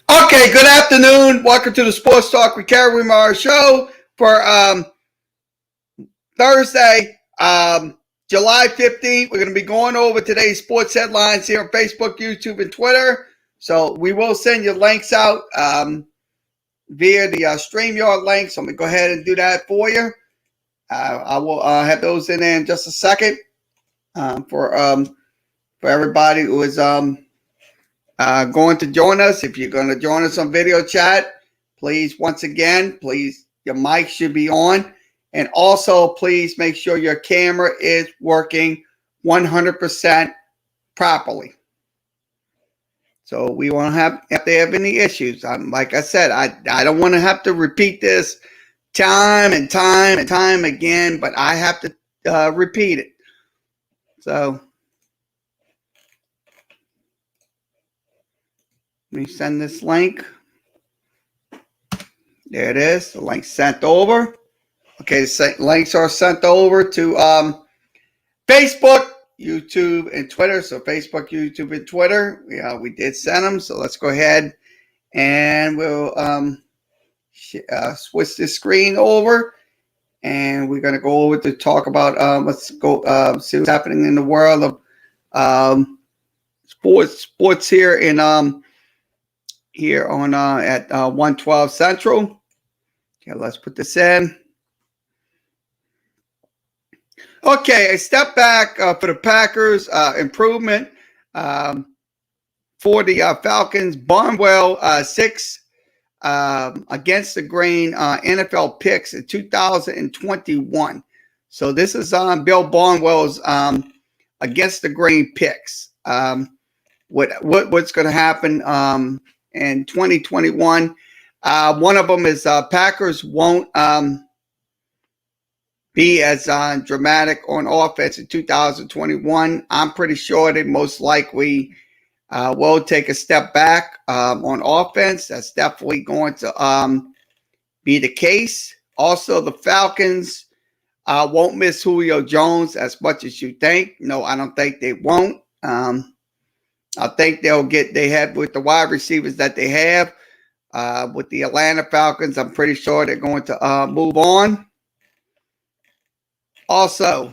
Okay, good afternoon. Welcome to the Sports Talk with Kerry Wehmeyer show for Thursday, July 15th. We're going to be going over today's sports headlines here on Facebook, YouTube, and Twitter. So we will send you links out via the StreamYard link. So I'm going to go ahead and do that for you. I will have those in there in just a second for everybody who is going to join us. If you're going to join us on video chat, please, once again, please, your mic should be on. And also, please make sure your camera is working 100% properly. So we won't have if they have any issues. Like I said, I don't want to have to repeat this time and time again, but I have to repeat it. So let me send this link. There it is. The link sent over. Okay, the links are sent over to Facebook, YouTube, and Twitter. So Facebook, YouTube, and Twitter. We did send them. So let's go ahead and we'll switch the screen over. And we're going to go over to talk about let's go see what's happening in the world of sports here in here on at 112 Central. Okay, let's put this in. Okay, a step back for the Packers. Improvement for the Falcons. Barnwell 6 against the grain NFL picks in 2021. So this is Bill Barnwell's against the grain picks. What's going to happen in 2021? One of them is Packers won't be as dramatic on offense in 2021. I'm pretty sure they most likely will take a step back on offense. That's definitely going to be the case. Also, the Falcons won't miss Julio Jones as much as you think. No, I don't think they won't. I think they have with the wide receivers that they have with the Atlanta Falcons. I'm pretty sure they're going to move on. Also,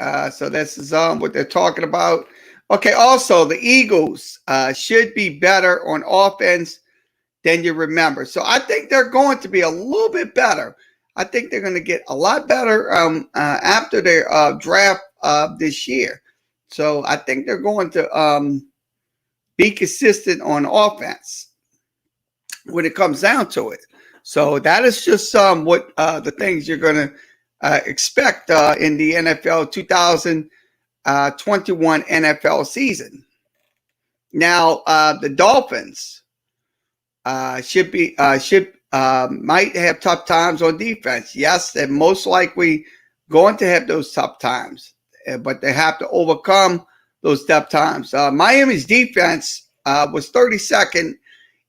so this is what they're talking about. Okay, also, the Eagles should be better on offense than you remember. So I think they're going to be a little bit better. I think they're going to get a lot better after their draft this year. So I think they're going to be consistent on offense when it comes down to it. So that is just what the things you're going to expect in the NFL 2021 NFL season. Now, the Dolphins might have tough times on defense. Yes, they're most likely going to have those tough times, but they have to overcome those tough times. Miami's defense was 32nd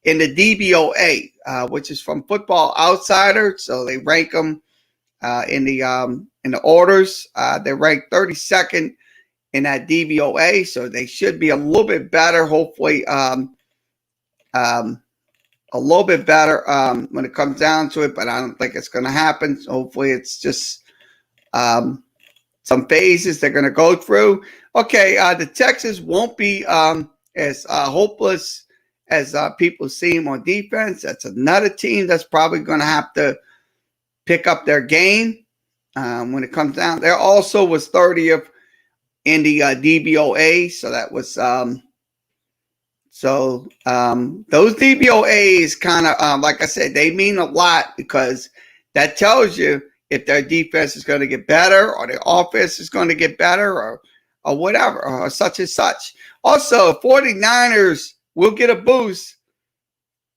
in the DVOA, which is from Football Outsider, so they rank them in the orders. They're ranked 32nd in that DVOA, so they should be a little bit better. Hopefully, a little bit better when it comes down to it, but I don't think it's going to happen. So hopefully, it's just some phases they're going to go through. Okay, the Texans won't be as hopeless as people see them on defense. That's another team that's probably going to have to pick up their game when it comes down. There also was 30th in the DVOA, so that was those DVOAs kind of like I said, they mean a lot because that tells you if their defense is going to get better or their offense is going to get better or whatever or such and such. Also, 49ers will get a boost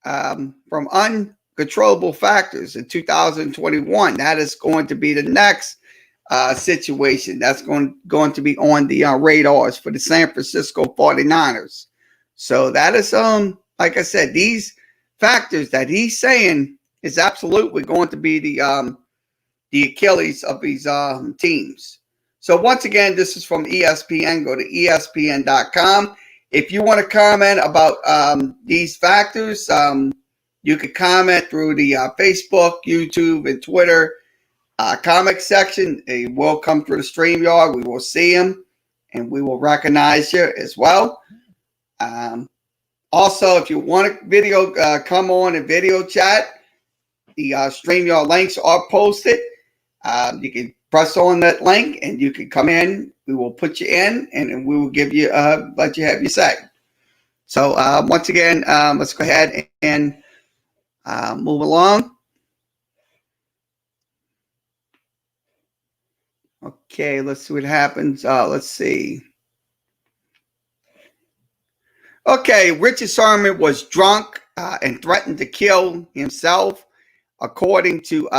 from uncontrollable factors in 2021. That is going to be the next situation that's going to be on the radars for the San Francisco 49ers. So that is like I said, these factors that he's saying is absolutely going to be the Achilles of these teams. So once again, this is from ESPN. Go to ESPN.com If you want to comment about these factors, you could comment through the Facebook, YouTube, and Twitter comment section. They will come through the StreamYard. We will see them, and we will recognize you as well. Also, if you want a video, come on and video chat. The StreamYard links are posted. You can press on that link, and you can come in. We will put you in, and we will give you let you have your say. So once again, let's go ahead and move along. Okay, let's see what happens. Let's see. Okay, Richard Sermon was drunk and threatened to kill himself, according to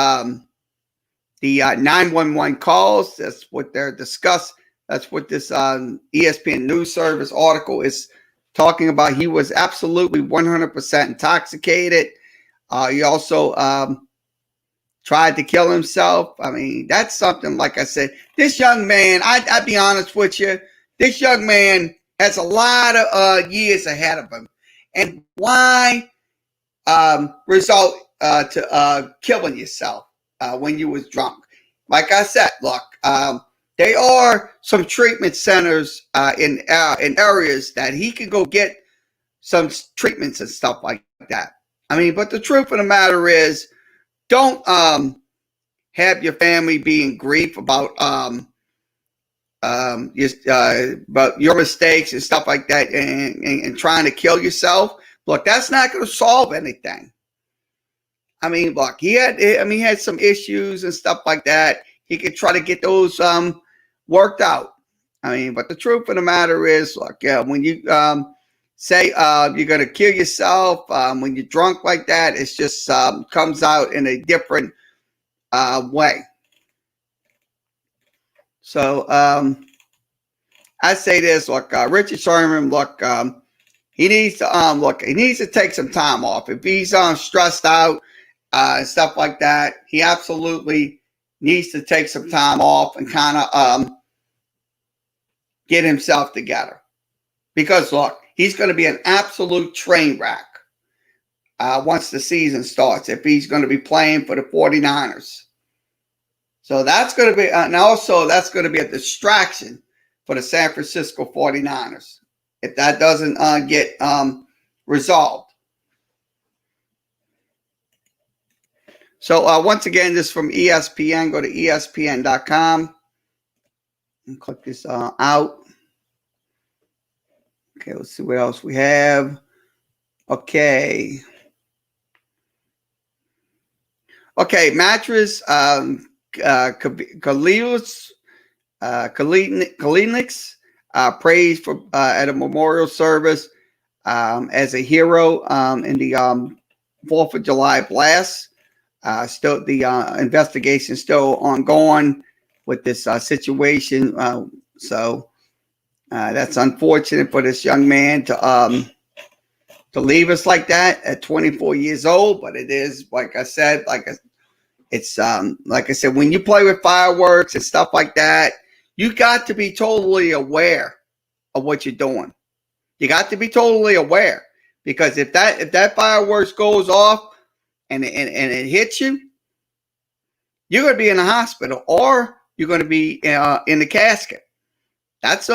the 911 calls. That's what they're discussed. That's what this ESPN News Service article is talking about. He was absolutely 100% intoxicated. He also tried to kill himself. I mean, that's something, like I said, this young man, I'd be honest with you, this young man has a lot of years ahead of him. And why result to killing yourself when you was drunk? Like I said, look, there are some treatment centers in areas that he can go get some treatments and stuff like that. I mean, but the truth of the matter is, don't have your family be in grief about your mistakes and stuff like that, and trying to kill yourself. Look, that's not going to solve anything. I mean, look, he had some issues and stuff like that. He could try to get those worked out. I mean, but the truth of the matter is, look, when you say you're going to kill yourself when you're drunk like that, it's just comes out in a different way. So I say this, look, Richard Sherman, look, he needs to take some time off. If he's stressed out and stuff like that, he absolutely needs to take some time off and kind of get himself together. Because, look, he's going to be an absolute train wreck once the season starts, if he's going to be playing for the 49ers. So that's going to be, and also that's going to be a distraction for the San Francisco 49ers if that doesn't get resolved. So once again, this is from ESPN. Go to ESPN.com and click this out. Okay, let's see what else we have. Okay, mattress Kalinick's praised for at a memorial service as a hero in the 4th of July blast. Still, the investigation is still ongoing with this situation. So that's unfortunate for this young man to leave us like that at 24 years old. But it is, like I said, it's like I said, when you play with fireworks and stuff like that, you got to be totally aware of what you're doing. You got to be totally aware, because if that fireworks goes off and it hits you, you're going to be in the hospital, or you're going to be in the casket. That's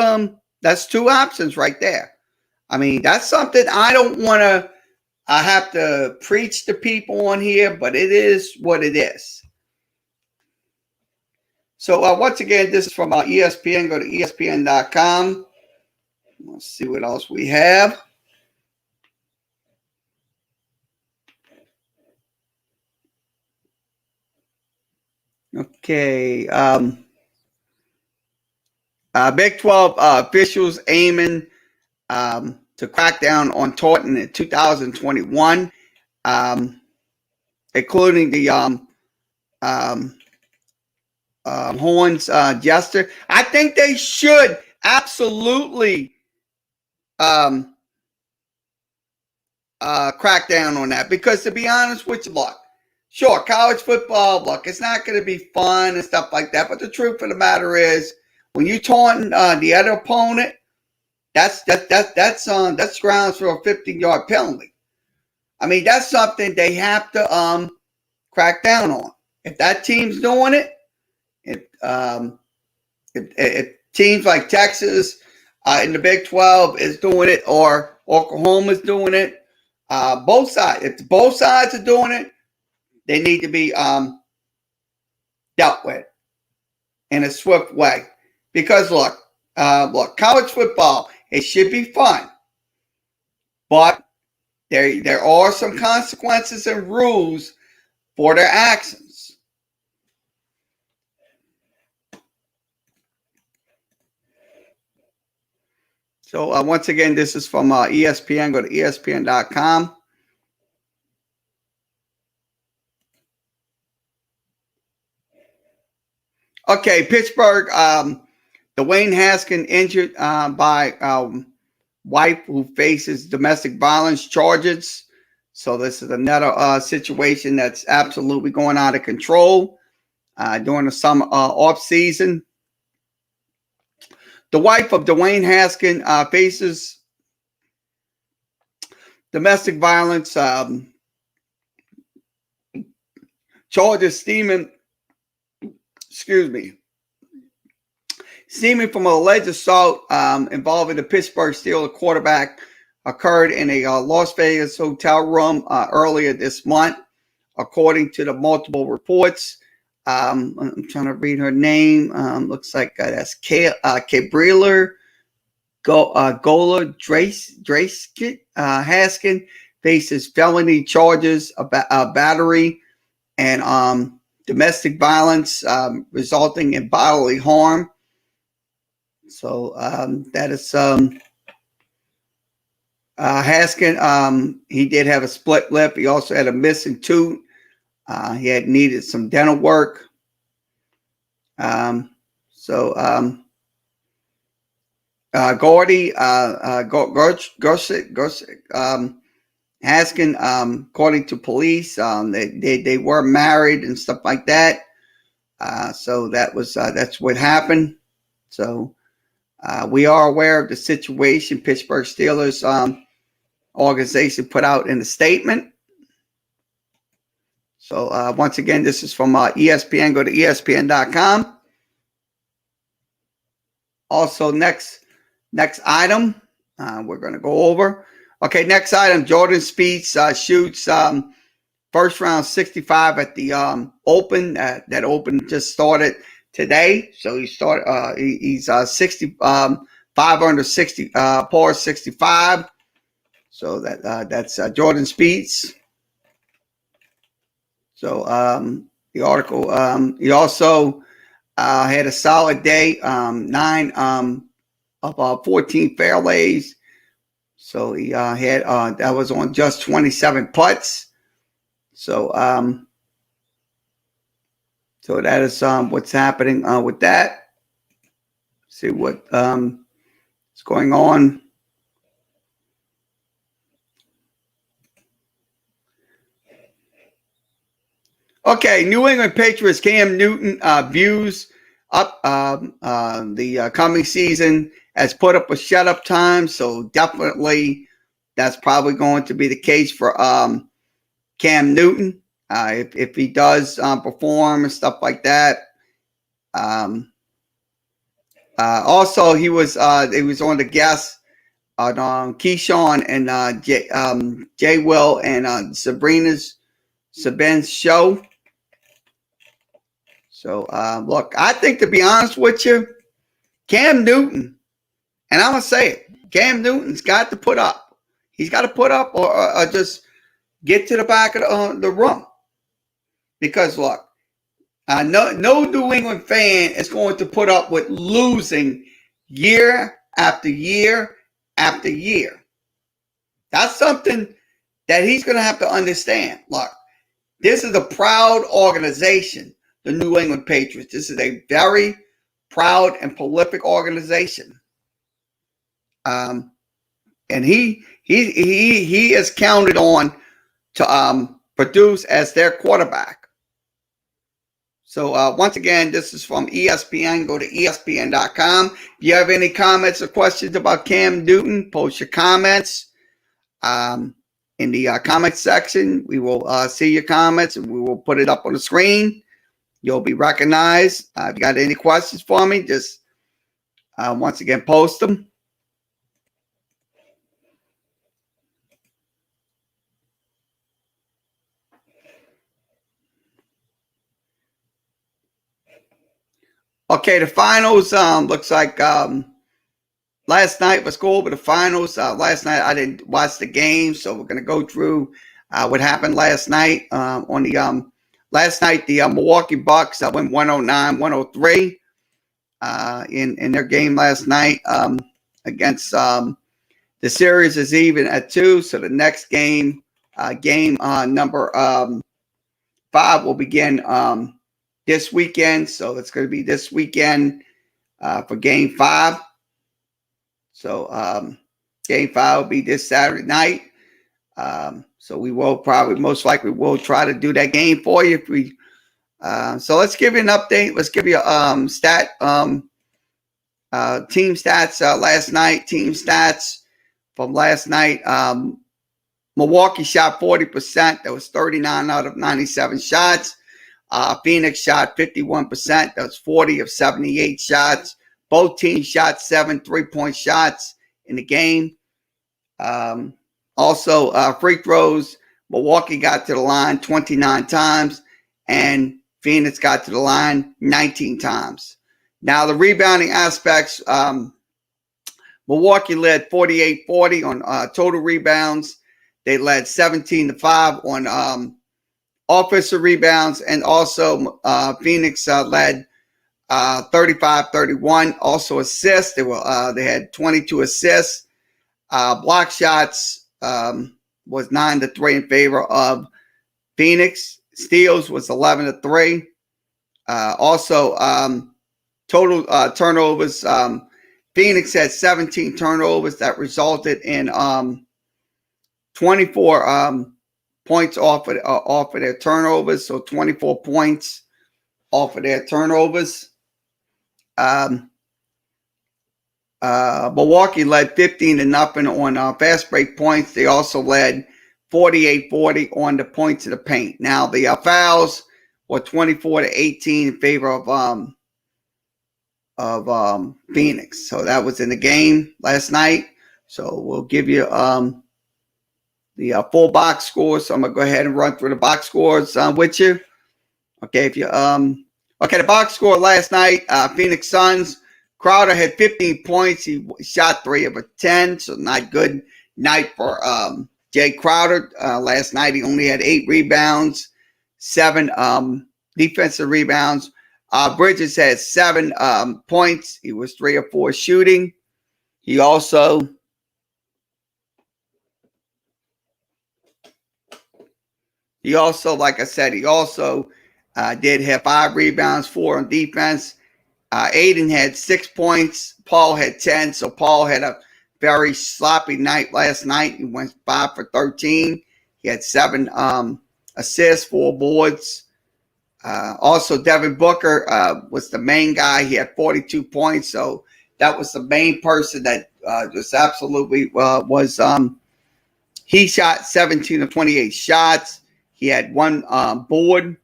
two options right there. I mean, that's something I don't want to. I have to preach to people on here, but it is what it is. So once again, this is from ESPN. Go to ESPN.com. Let's see what else we have. Okay. Big 12 officials aiming to crack down on Taunton in 2021, including the Horns jester. I think they should absolutely crack down on that, because to be honest with you, look, sure, college football, look, it's not going to be fun and stuff like that, but the truth of the matter is, when you taunt the other opponent, that's grounds for a 15-yard penalty. I mean, that's something they have to crack down on. If that team's doing it, if teams like Texas in the Big 12 is doing it, or Oklahoma is doing it, both sides. If both sides are doing it, they need to be dealt with in a swift way. Because look, college football, it should be fun, but there are some consequences and rules for their actions. So once again, this is from ESPN. Go to ESPN.com. Okay, Pittsburgh. Dwayne Haskins injured by wife who faces domestic violence charges. So this is another situation that's absolutely going out of control during the summer off season. The wife of Dwayne Haskins faces domestic violence charges stemming from an alleged assault involving the Pittsburgh Steelers quarterback occurred in a Las Vegas hotel room earlier this month, according to the multiple reports. I'm trying to read her name. Looks like that's Gabriela Gola Drayskit. Haskin faces felony charges about battery and domestic violence resulting in bodily harm. So that is Haskin. He did have a split lip. He also had a missing tooth. He had needed some dental work. Gordy Haskin, according to police, they were married and stuff like that. So that's what happened. So we are aware of the situation. Pittsburgh Steelers organization put out in a statement. So once again, this is from ESPN. Go to ESPN.com. Also, next item we're going to go over. Okay, next item, Jordan Spieth shoots first round 65 at the Open. That Open just started today. So he's 65 under 60 par 65. So that's Jordan Spieth. So the article, he also had a solid day, 9 of 14 fairways. So he had that was on just 27 putts. So so that is what's happening with that. See what is going on. Okay, New England Patriots Cam Newton views up the coming season as put up a shut-up time. So definitely that's probably going to be the case for Cam Newton if he does perform and stuff like that. Also, he was on the guest on Keyshawn and Jay Will and Sabrina's show. So, look, I think, to be honest with you, Cam Newton, and I'm going to say it, Cam Newton's got to put up. He's got to put up or just get to the back of the room. Because, look, no New England fan is going to put up with losing year after year after year. That's something that he's going to have to understand. Look, this is a proud organization, the New England Patriots. This is a very proud and prolific organization. And he is counted on to produce as their quarterback. So once again, this is from ESPN. Go to ESPN.com. If you have any comments or questions about Cam Newton, post your comments in the comment section. We will see your comments and we will put it up on the screen. You'll be recognized. If you got any questions for me, just once again, post them. Okay, the finals looks like last night was cool, but the finals last night I didn't watch the game, so we're gonna go through what happened last night. On the last night, the Milwaukee Bucks went 109-103 in their game last night against the series is even at 2. So the next game, game number 5, will begin this weekend. So it's going to be this weekend for game 5. So game 5 will be this Saturday night. So we will probably most likely will try to do that game for you. If we so let's give you an update. Let's give you a team stats last night. Team stats from last night. Milwaukee shot 40%. That was 39 out of 97 shots. Phoenix shot 51%. That was 40 of 78 shots. Both teams shot 7 3-point shots in the game. Also, free throws. Milwaukee got to the line 29 times, and Phoenix got to the line 19 times. Now, the rebounding aspects, Milwaukee led 48-40 on total rebounds. They led 17-5 on offensive rebounds, and also Phoenix led 35-31. Also assists. They had 22 assists. Block shots was 9-3 in favor of Phoenix. Steals was 11-3. Also, total turnovers. Phoenix had 17 turnovers that resulted in 24 points off of their turnovers. So 24 points off of their turnovers. Milwaukee led 15-0 on fast break points. They also led 48-40 on the points of the paint. Now the fouls were 24-18 in favor of Phoenix. So that was in the game last night. So we'll give you the full box scores. So I'm gonna go ahead and run through the box scores with you. Okay, if you okay, the box score last night, Phoenix Suns. Crowder had 15 points. He shot 3 of 10, so not good night for Jay Crowder. Last night he only had 8 rebounds, 7 defensive rebounds. Bridges had 7 points. He was 3 of 4 shooting. He also like I said, he also did have 5 rebounds, 4 on defense. Aiden had 6 points. Paul had 10. So Paul had a very sloppy night last night. He went 5 for 13. He had 7 assists, 4 boards. Also, Devin Booker was the main guy. He had 42 points. So that was the main person that just absolutely was. He shot 17 of 28 shots. He had 1 board.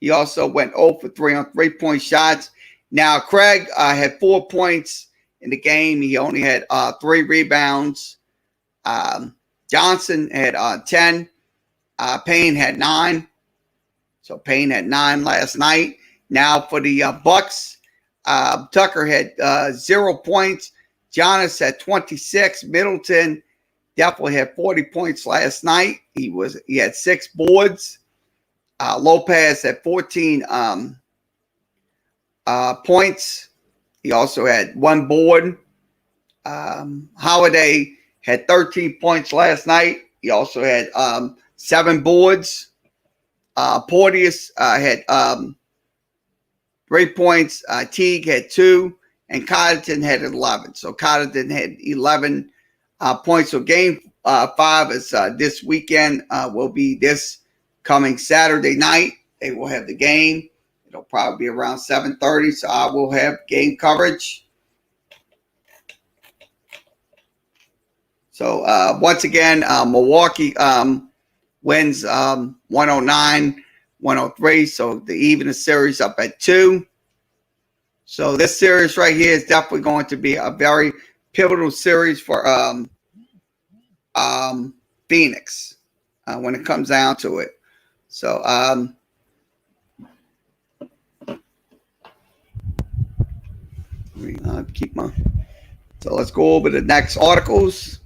He also went 0 for 3 on 3-point shots. Now, Craig had 4 points in the game. He only had 3 rebounds. Johnson had 10. Payne had 9. So Payne had 9 last night. Now for the Bucks, Tucker had 0 points. Giannis had 26. Middleton definitely had 40 points last night. He had 6 boards. Lopez had 14 points. He also had 1 board. Holiday had 13 points last night. He also had 7 boards. Porteous had 3 points. Teague had 2. And Cotterton had 11. So Cotterton had 11 points. So game 5 is this weekend. Will be this coming Saturday night. They will have the game. It'll probably be around 7:30, so I will have game coverage. So once again, Milwaukee wins 109-103. So the evening series up at 2. So this series right here is definitely going to be a very pivotal series for Phoenix when it comes down to it. So so let's go over the next articles.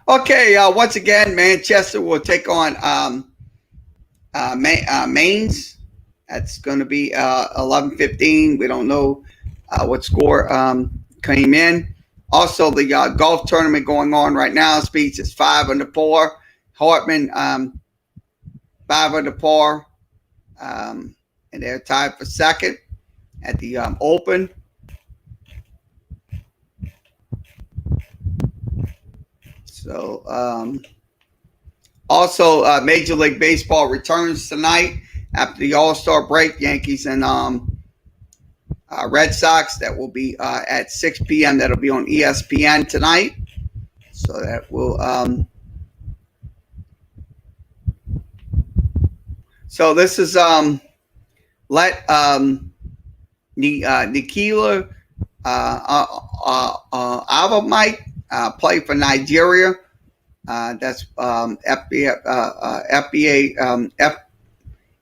Okay, once again, Manchester will take on Mainz. That's going to be 11:15. We don't know what score came in. Also, the golf tournament going on right now. Speeds is 5 under par. Hartman 5 under par, and they're tied for second at the Open. So, also, Major League Baseball returns tonight after the All-Star break. Yankees and Red Sox. That will be at 6 p.m. That'll be on ESPN tonight. So that will. So this is Nikila Avamite play for Nigeria. That's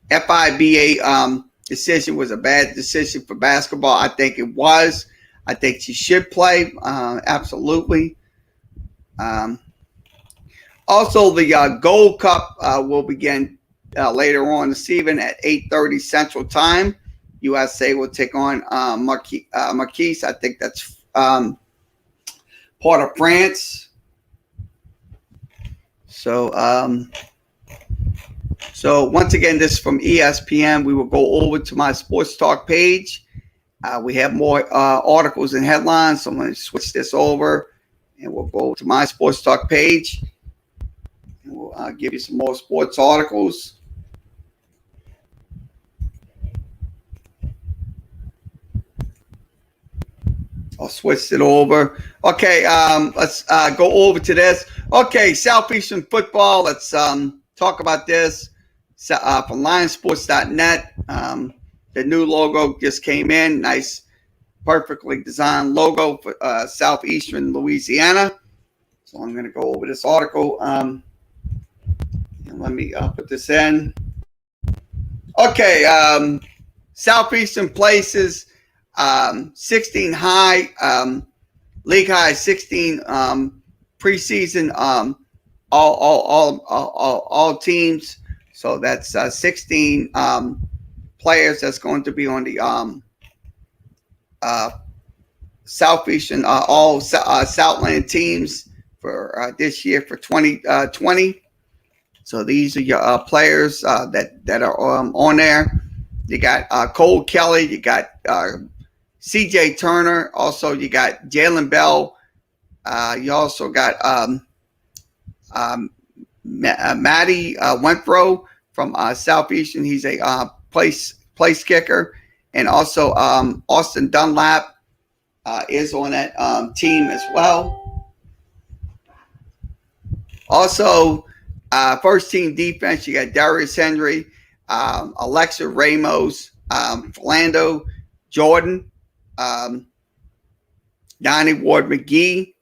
FIBA decision was a bad decision for basketball. I think it was. I think she should play. Absolutely. Also, the Gold Cup will begin later on this evening at 8:30 Central Time. USA will take on Marquise. I think that's part of France. So, so once again, this is from ESPN. We will go over to my Sports Talk page. We have more articles and headlines. So I'm going to switch this over, and we'll go to my Sports Talk page. And we'll give you some more sports articles. I'll switch it over. Okay, let's go over to this. Okay, Southeastern football. Let's talk about this from Lionsports.net. The new logo just came in. Nice, perfectly designed logo for Southeastern Louisiana. So I'm going to go over this article. And let me put this in. Okay, Southeastern places. 16 high, league high 16 preseason all teams. So that's 16 players that's going to be on the Southeastern all Southland teams for this year for 2020. So these are your players that are on there. You got Cole Kelly. You got C.J. Turner. Also, you got Jalen Bell. You also got Matty Winfro from Southeastern. He's a place kicker. And also Austin Dunlap is on that team as well. Also, first team defense, you got Darius Henry, Alexa Ramos, Philando Jordan, Donnie Ward McGee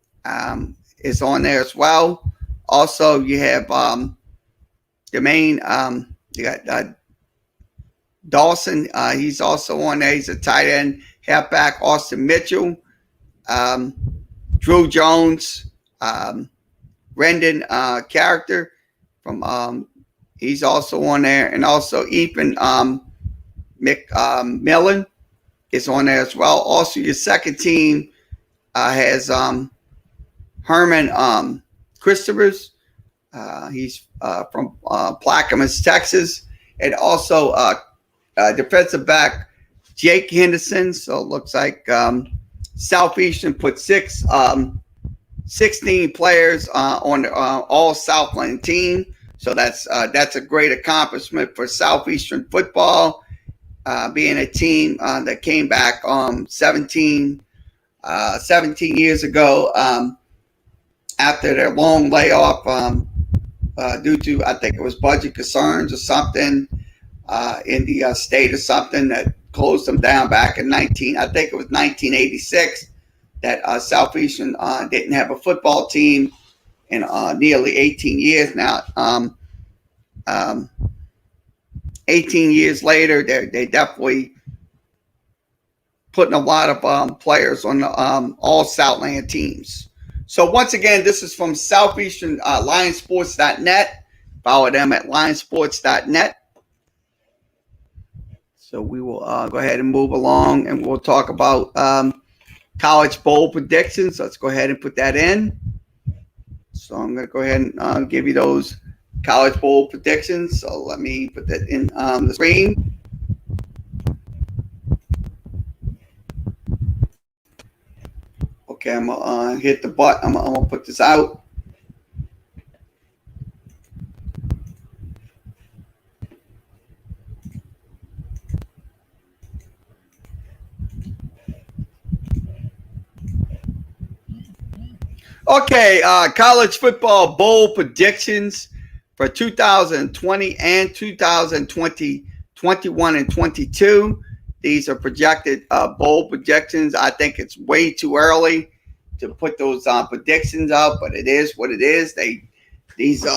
is on there as well. Also, you have Jermaine, you got Dawson. He's also on there. He's a tight end, halfback. Austin Mitchell, Drew Jones, Brendan Character from he's also on there, and also Ethan McMillan is on there as well. Also, your second team has Herman Christophers. He's from Plaquemines, Texas, and also defensive back Jake Henderson. So it looks like Southeastern put 16 players on the all Southland team. So that's a great accomplishment for Southeastern football, being a team that came back 17 years ago after their long layoff due to, I think it was budget concerns or something in the state or something that closed them down back in I think it was 1986, that Southeastern didn't have a football team in nearly 18 years now. 18 years later, they definitely putting a lot of players on the all Southland teams. So once again, this is from Southeastern Lionsports.net. Follow them at lionsports.net. So we will go ahead and move along, and we'll talk about college bowl predictions. Let's go ahead and put that in. So I'm going to go ahead and give you those college bowl predictions. So let me put that in the screen. Okay, I'm going to hit the button. I'm going to put this out. Okay, college football bowl predictions for 2020 and 2020, 21 and 22. These are projected bowl projections. I think it's way too early to put those predictions out, but it is what it is. These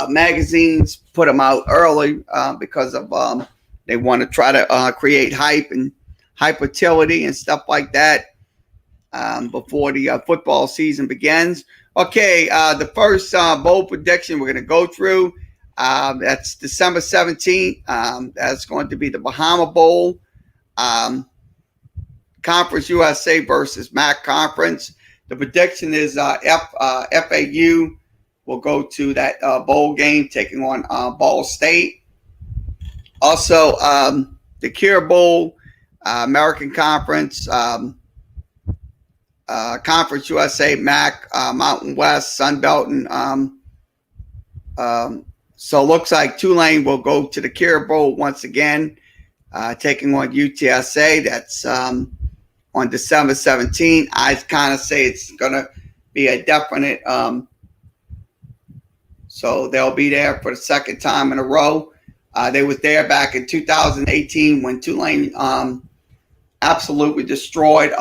magazines put them out early because of they want to try to create hype and hypertility and stuff like that before the football season begins. Okay, the first bowl prediction we're going to go through, that's December 17th. That's going to be the Bahama Bowl. Conference USA versus MAC Conference. The prediction is FAU will go to that bowl game, taking on Ball State. Also, the Cure Bowl, American Conference, Conference USA, MAC, Mountain West, Sun Belt, and so it looks like Tulane will go to the Cure Bowl once again, taking on UTSA. That's on December 17th. I kind of say it's going to be a definite. So they'll be there for the second time in a row. They was there back in 2018 when Tulane absolutely destroyed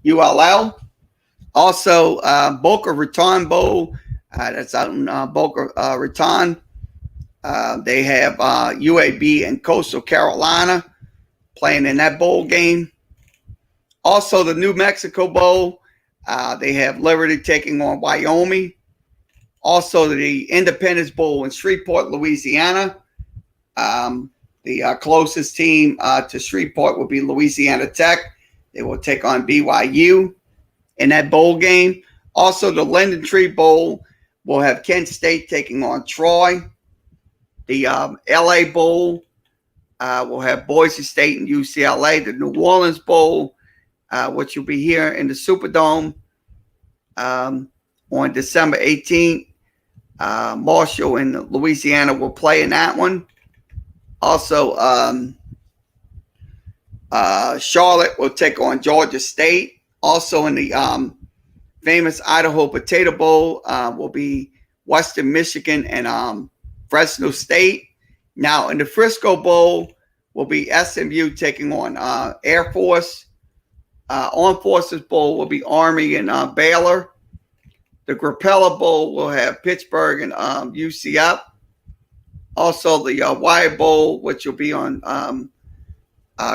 ULL. Also, Boca Raton Bowl. That's out in Boca Raton. They have UAB and Coastal Carolina playing in that bowl game. Also, the New Mexico Bowl. They have Liberty taking on Wyoming. Also, the Independence Bowl in Shreveport, Louisiana. The closest team to Shreveport will be Louisiana Tech. They will take on BYU in that bowl game. Also, the Linden Tree Bowl will have Kent State taking on Troy. The LA Bowl will have Boise State and UCLA. The New Orleans Bowl, which will be here in the Superdome on December 18th. Marshall and Louisiana will play in that one. Also, Charlotte will take on Georgia State. Also in the famous Idaho Potato Bowl will be Western Michigan and Fresno State. Now in the Frisco Bowl will be SMU taking on Air Force. Armed Forces Bowl will be Army and Baylor. The Grappella Bowl will have Pittsburgh and UCF. Also the Wyatt Bowl, which will be on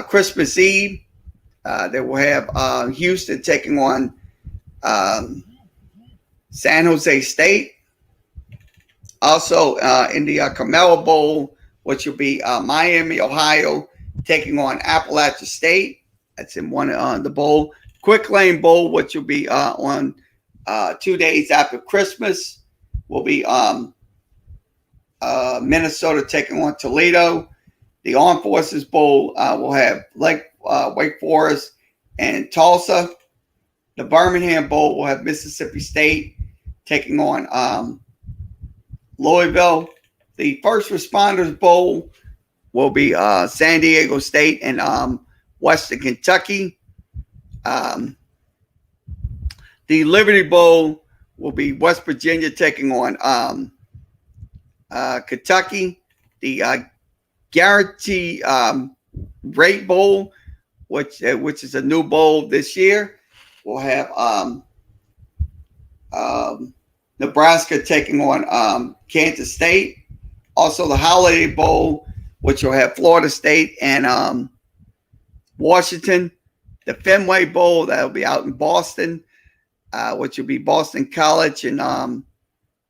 Christmas Eve. They will have Houston taking on San Jose State. Also in the Carmella Bowl, which will be Miami, Ohio, taking on Appalachia State. That's in one on the bowl. Quick Lane Bowl, which will be on 2 days after Christmas, will be Minnesota taking on Toledo. The Armed Forces Bowl will have Wake Forest and Tulsa. The Birmingham Bowl will have Mississippi State taking on Louisville. The First Responders Bowl will be San Diego State and Western Kentucky. The Liberty Bowl will be West Virginia taking on Kentucky. The Guarantee Rate Bowl, which is a new bowl this year, will have Nebraska taking on Kansas State. Also, the Holiday Bowl, which will have Florida State and Washington. The Fenway Bowl, that will be out in Boston, which will be Boston College and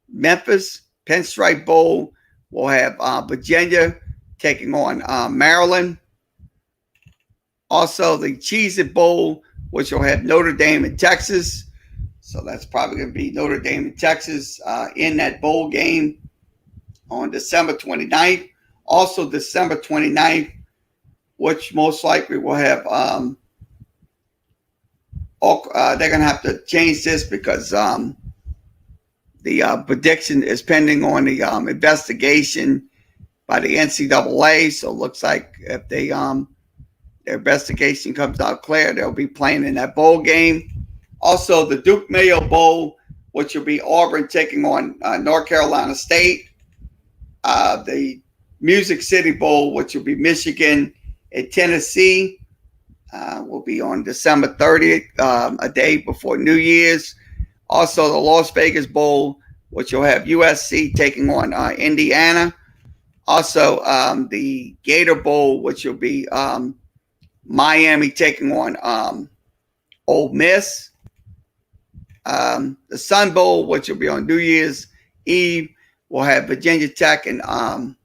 Memphis. Pinstripe Bowl will have Virginia taking on Maryland. Also, the Cheez-It Bowl, which will have Notre Dame and Texas. So that's probably going to be Notre Dame and Texas in that bowl game on December 29th. Also, December 29th, which most likely will have they're going to have to change this because the prediction is pending on the investigation by the NCAA. So it looks like if they their investigation comes out clear, they'll be playing in that bowl game. Also, the Duke Mayo Bowl, which will be Auburn taking on North Carolina State. The Music City Bowl, which will be Michigan and Tennessee, will be on December 30th, a day before New Year's. Also, the Las Vegas Bowl, which will have USC taking on Indiana. Also, the Gator Bowl, which will be Miami taking on Ole Miss. The Sun Bowl, which will be on New Year's Eve, will have Virginia Tech and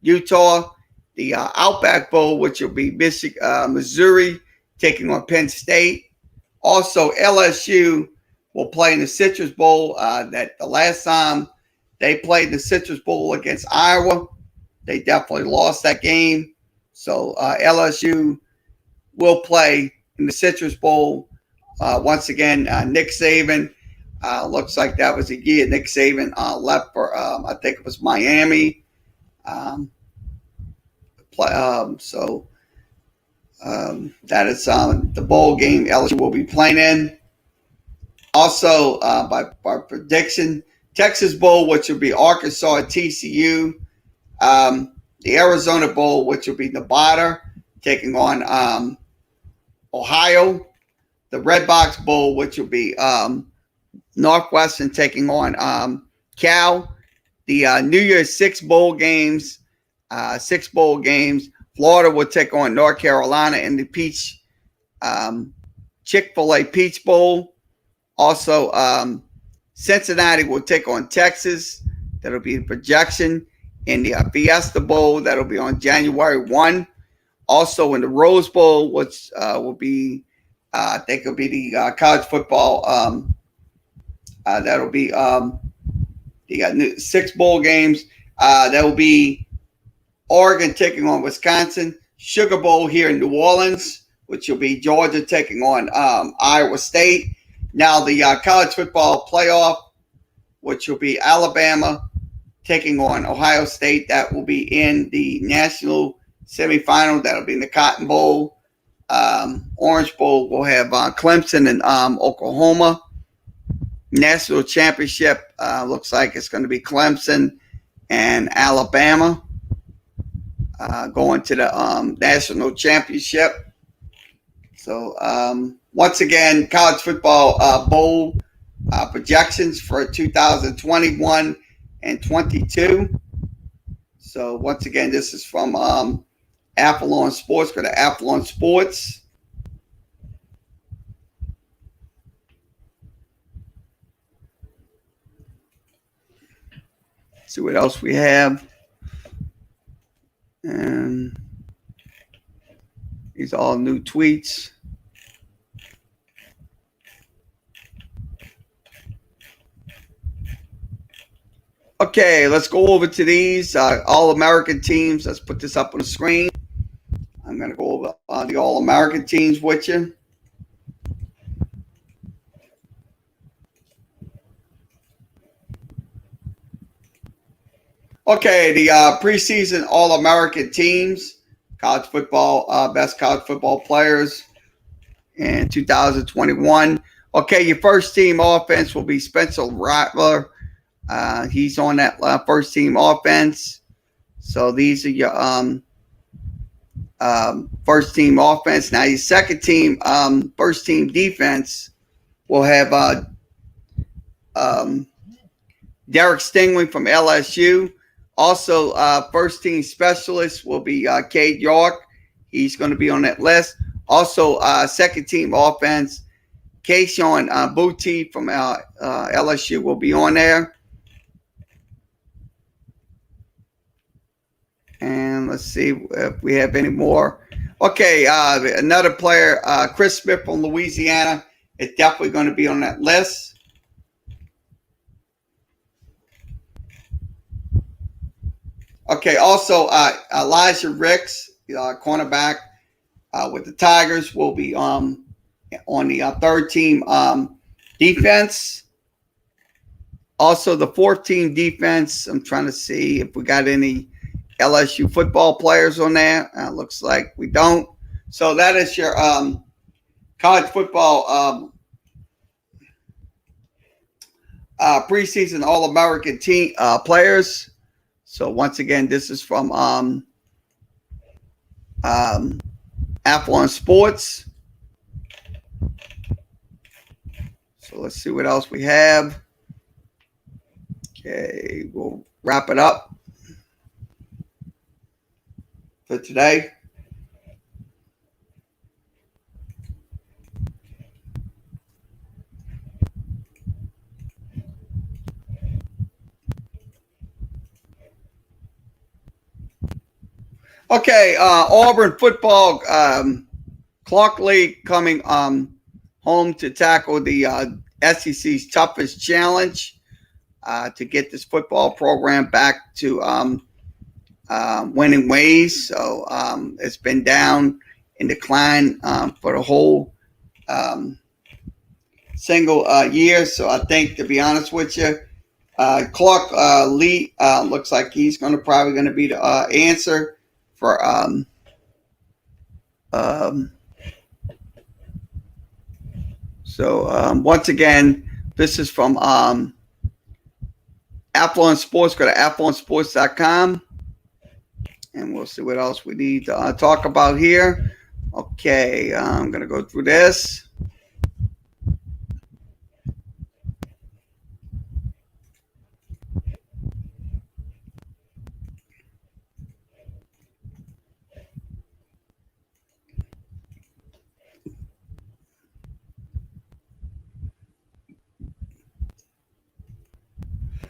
Utah. The Outback Bowl, which will be Missouri taking on Penn State. Also, LSU will play in the Citrus Bowl. That the last time they played the Citrus Bowl against Iowa, they definitely lost that game. So LSU will play in the Citrus Bowl. Once again, Nick Saban, looks like that was a year Nick Saban left for, I think it was Miami. So that is the bowl game LSU will be playing in. Also, by prediction, Texas Bowl, which will be Arkansas and TCU. The Arizona Bowl, which will be Nevada taking on Ohio. The Red Box Bowl, which will be Northwestern taking on Cal. The New Year's six bowl games. Florida will take on North Carolina in the Chick-fil-A Peach Bowl. Also, Cincinnati will take on Texas. That'll be the projection. In the Fiesta Bowl, that'll be on January 1. Also in the Rose Bowl, which will be, I think it'll be the college football. That'll be the 6 bowl games. That will be Oregon taking on Wisconsin. Sugar Bowl here in New Orleans, which will be Georgia taking on Iowa State. Now the college football playoff, which will be Alabama taking on Ohio State. That will be in the national semifinal. That'll be in the Cotton Bowl. Orange Bowl will have Clemson and Oklahoma. National championship looks like it's going to be Clemson and Alabama going to the national championship. So once again, college football bowl projections for 2021 and 22. So once again, this is from Athlon Sports. Go to Athlon Sports. See what else we have. And these are all new tweets. Okay, let's go over to these All-American teams. Let's put this up on the screen. I'm going to go over the All-American teams with you. Okay, the preseason All-American teams, college football, best college football players in 2021. Okay, your first team offense will be Spencer Rattler. He's on that first team offense. So these are your first team offense. Now your second team, first team defense will have Derek Stingley from LSU. Also, first team specialist will be Cade York. He's going to be on that list. Also, second team offense, Kayshon Boutte from LSU will be on there. And let's see if we have any more. Okay, another player, Chris Smith from Louisiana, is definitely going to be on that list. Okay, also Elijah Ricks, cornerback with the Tigers, will be on the third team defense. Also, the fourth team defense, I'm trying to see if we got any LSU football players on there. Looks like we don't. So that is your college football preseason All-American team players. So once again, this is from Affluent Sports. So let's see what else we have. Okay, we'll wrap it up for today. Okay, Auburn football, Clark League coming home to tackle the SEC's toughest challenge to get this football program back to winning ways. So it's been down in decline for the whole single year. So I think, to be honest with you, Clark Lee looks like he's probably going to be the answer for once again, this is from Affluent Sports. Go to affluentsports.com and we'll see what else we need to talk about here. Okay, I'm going to go through this.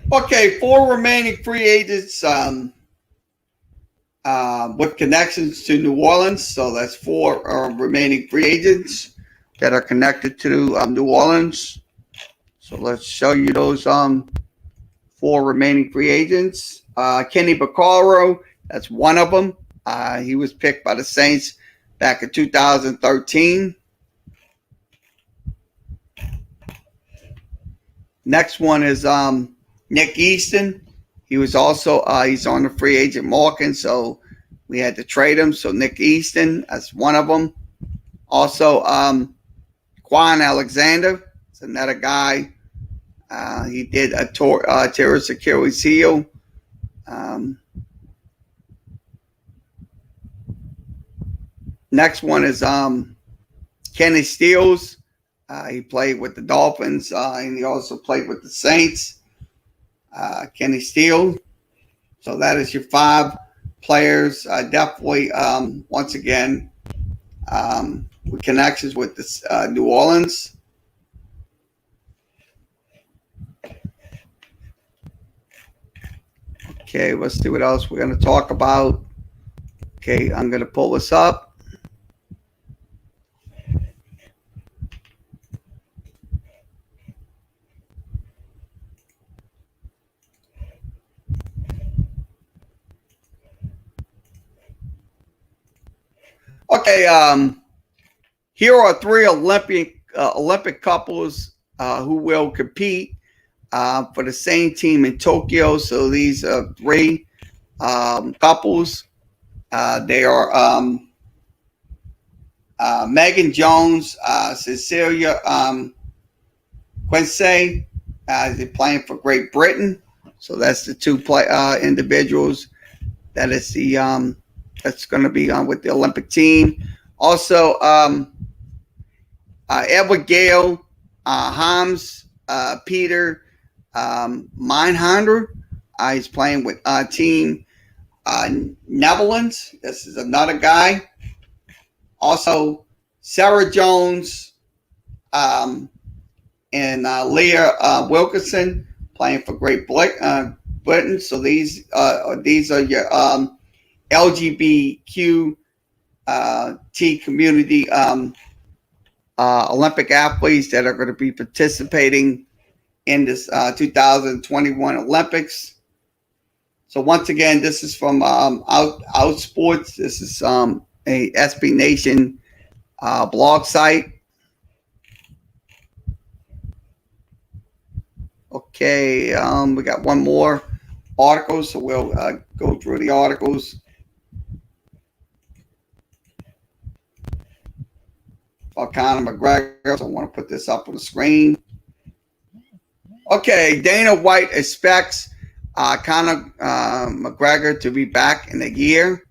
Okay, 4 remaining free agents with connections to New Orleans. So that's 4 remaining free agents that are connected to New Orleans. So let's show you those 4 remaining free agents. Kenny Vaccaro, that's one of them. He was picked by the Saints back in 2013. Next one is Nick Easton. He was also he's on the free agent market, so we had to trade him. So Nick Easton, that's one of them. Also, Quan Alexander, it's another guy. He did a terrorist Achilles heel. Next one is Kenny Stills. He played with the Dolphins, and he also played with the Saints. Kenny Steele. So that is your 5 players. Definitely, once again, with connections with this, New Orleans. Okay, let's see what else we're going to talk about. Okay, I'm going to pull this up. Okay, here are 3 Olympic couples who will compete for the same team in Tokyo. So these are 3 couples. They are Megan Jones, Cecilia Quincy. They're playing for Great Britain. So that's the two individuals that is the that's going to be with the Olympic team. Also, Edward Gale, Hams, Peter Meinhardt. He's playing with team Netherlands. This is another guy. Also, Sarah Jones and Leah Wilkinson playing for Great Britain. So these are your LGBTQ T community Olympic athletes that are going to be participating in this 2021 Olympics. So once again, this is from Out Sports. This is a SB Nation blog site. Okay, we got one more article, so we'll go through the articles. About Conor McGregor, so I want to put this up on the screen. Okay, Dana White expects Conor McGregor to be back in a year.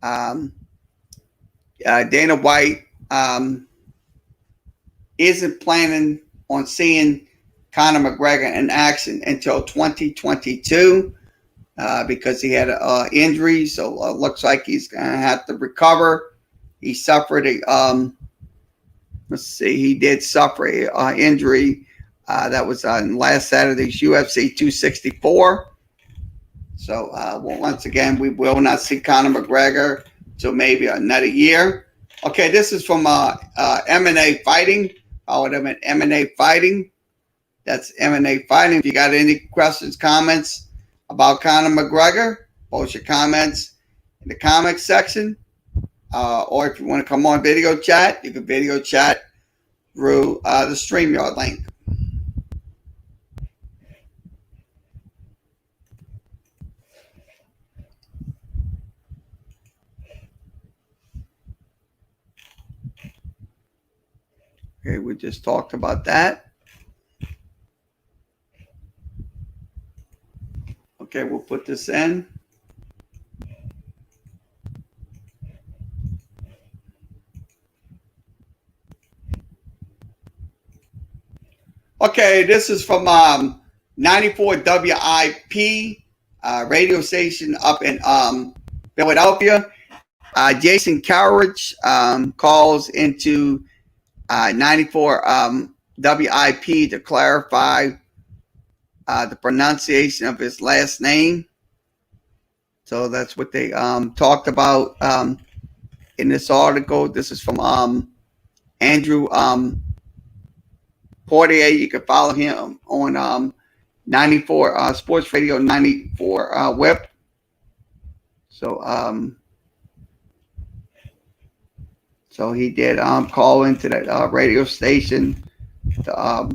Dana White isn't planning on seeing Conor McGregor in action until 2022 because he had an injury. So it looks like he's going to have to recover. He suffered he did suffer an injury that was on last Saturday's UFC 264. So once again, we will not see Conor McGregor until maybe another year. Okay, this is from M&A Fighting. Follow them at M&A Fighting. That's M&A Fighting. If you got any questions, comments about Conor McGregor, post your comments in the comments section. Or if you want to come on video chat, you can video chat through the StreamYard link. Okay, we just talked about that. Okay, we'll put this in. Okay, this is from 94 WIP radio station up in Philadelphia. Jason Cowridge calls into 94 WIP to clarify the pronunciation of his last name. So that's what they talked about in this article. This is from Andrew Portier. You can follow him on 94 Sports Radio 94 Whip. So so he did call into that radio station to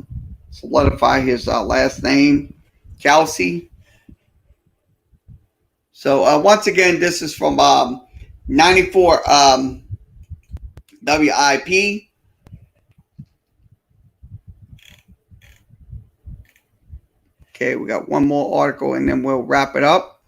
solidify his last name, Kelsey. So once again, this is from 94 WIP. Okay, we got one more article and then we'll wrap it up.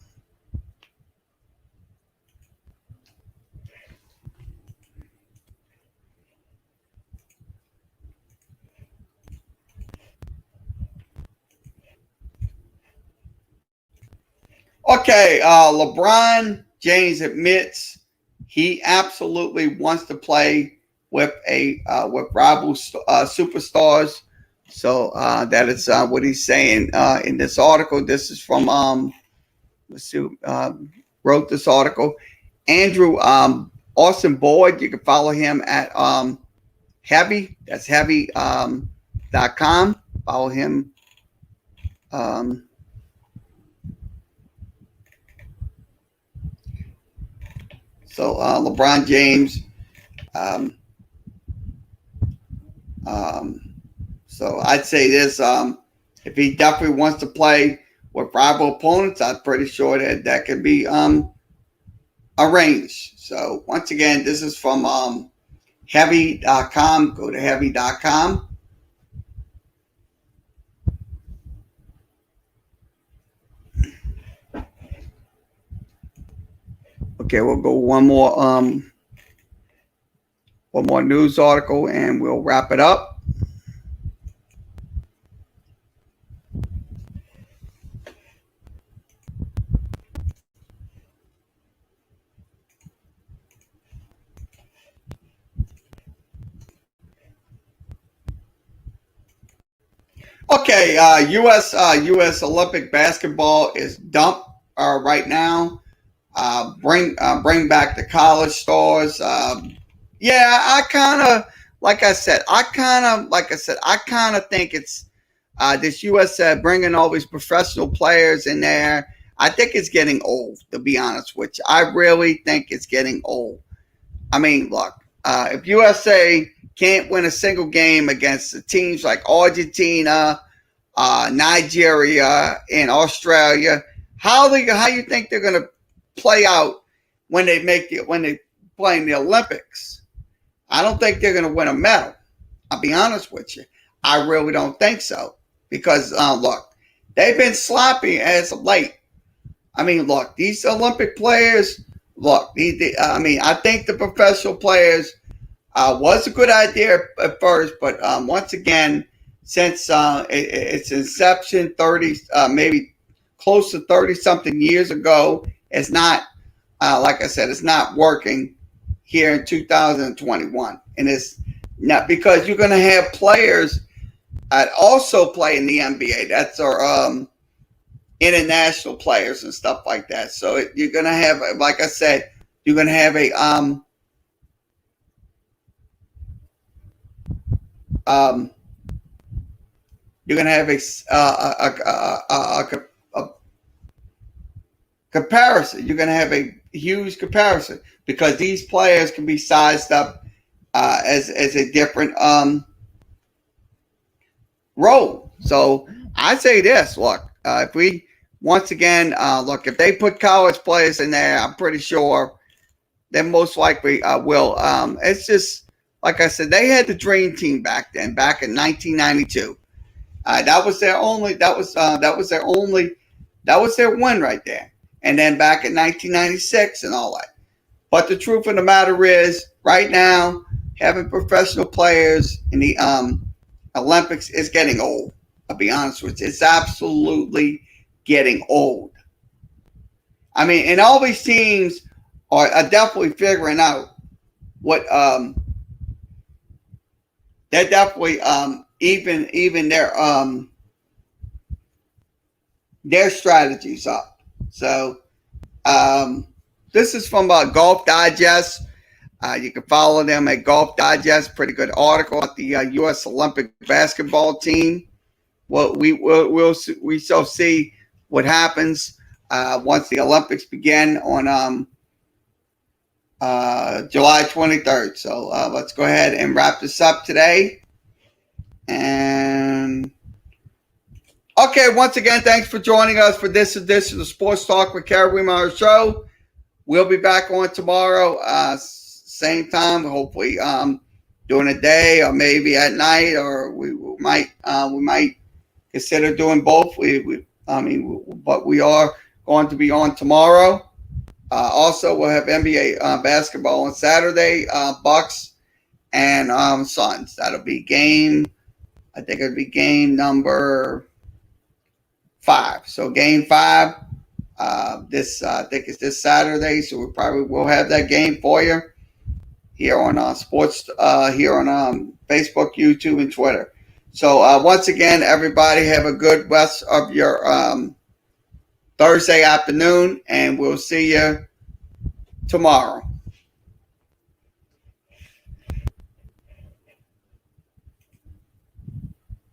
Okay, LeBron James admits he absolutely wants to play with with rival superstars. So that is what he's saying in this article. This is from let's see, wrote this article. Andrew Austin Boyd. You can follow him at Heavy. That's heavy.com. Follow him. So LeBron James. So I'd say this: if he definitely wants to play with rival opponents, I'm pretty sure that can be arranged. So once again, this is from heavy.com. Go to heavy.com. Okay, we'll go one more news article and we'll wrap it up. Okay, U.S. Olympic basketball is dumped right now. Bring back the college stars. Yeah, I kind of like I said. I kind of think it's this U.S. Bringing all these professional players in there. I think it's getting old. To be honest with you, I really think it's getting old. I mean, look, if USA can't win a single game against the teams like Argentina, Nigeria, and Australia, how you think they're going to play out when they play in the Olympics? I don't think they're going to win a medal. I'll be honest with you. I really don't think so because look, they've been sloppy as of late. I mean, look, these Olympic players. Look, I think the professional players was a good idea at first, but once again, since its inception, maybe close to 30-something years ago, it's not, like I said, it's not working here in 2021. And it's not because you're going to have players that also play in the NBA. That's our international players and stuff like that. So you're going to have, like I said, you're going to have a comparison. You're going to have a huge comparison because these players can be sized up as a different role. So I say this: look, if we once again look, if they put college players in there, I'm pretty sure they most likely will. It's just like I said, they had the dream team back then, back in 1992. That was their win right there. And then back in 1996 and all that. But the truth of the matter is, right now, having professional players in the Olympics is getting old. I'll be honest with you. It's absolutely getting old. I mean, and all these teams are definitely figuring out what they're definitely even their strategies up. So this is from Golf Digest. You can follow them at Golf Digest. Pretty good article about the U.S. Olympic basketball team. Well, we shall see what happens once the Olympics begin on July 23rd. So let's go ahead and wrap this up today. And okay, once again, thanks for joining us for this edition of Sports Talk with Kerry Wehmeyer Show. We'll be back on tomorrow, same time, hopefully during the day or maybe at night, or we might consider doing both. But we are going to be on tomorrow. Also, we'll have NBA basketball on Saturday, Bucks and Suns. That'll be I think it'll be game number 5. So game 5, I think it's this Saturday. So we probably will have that game for you here on sports, here on Facebook, YouTube, and Twitter. So once again, everybody have a good rest of your Thursday afternoon, and we'll see you tomorrow.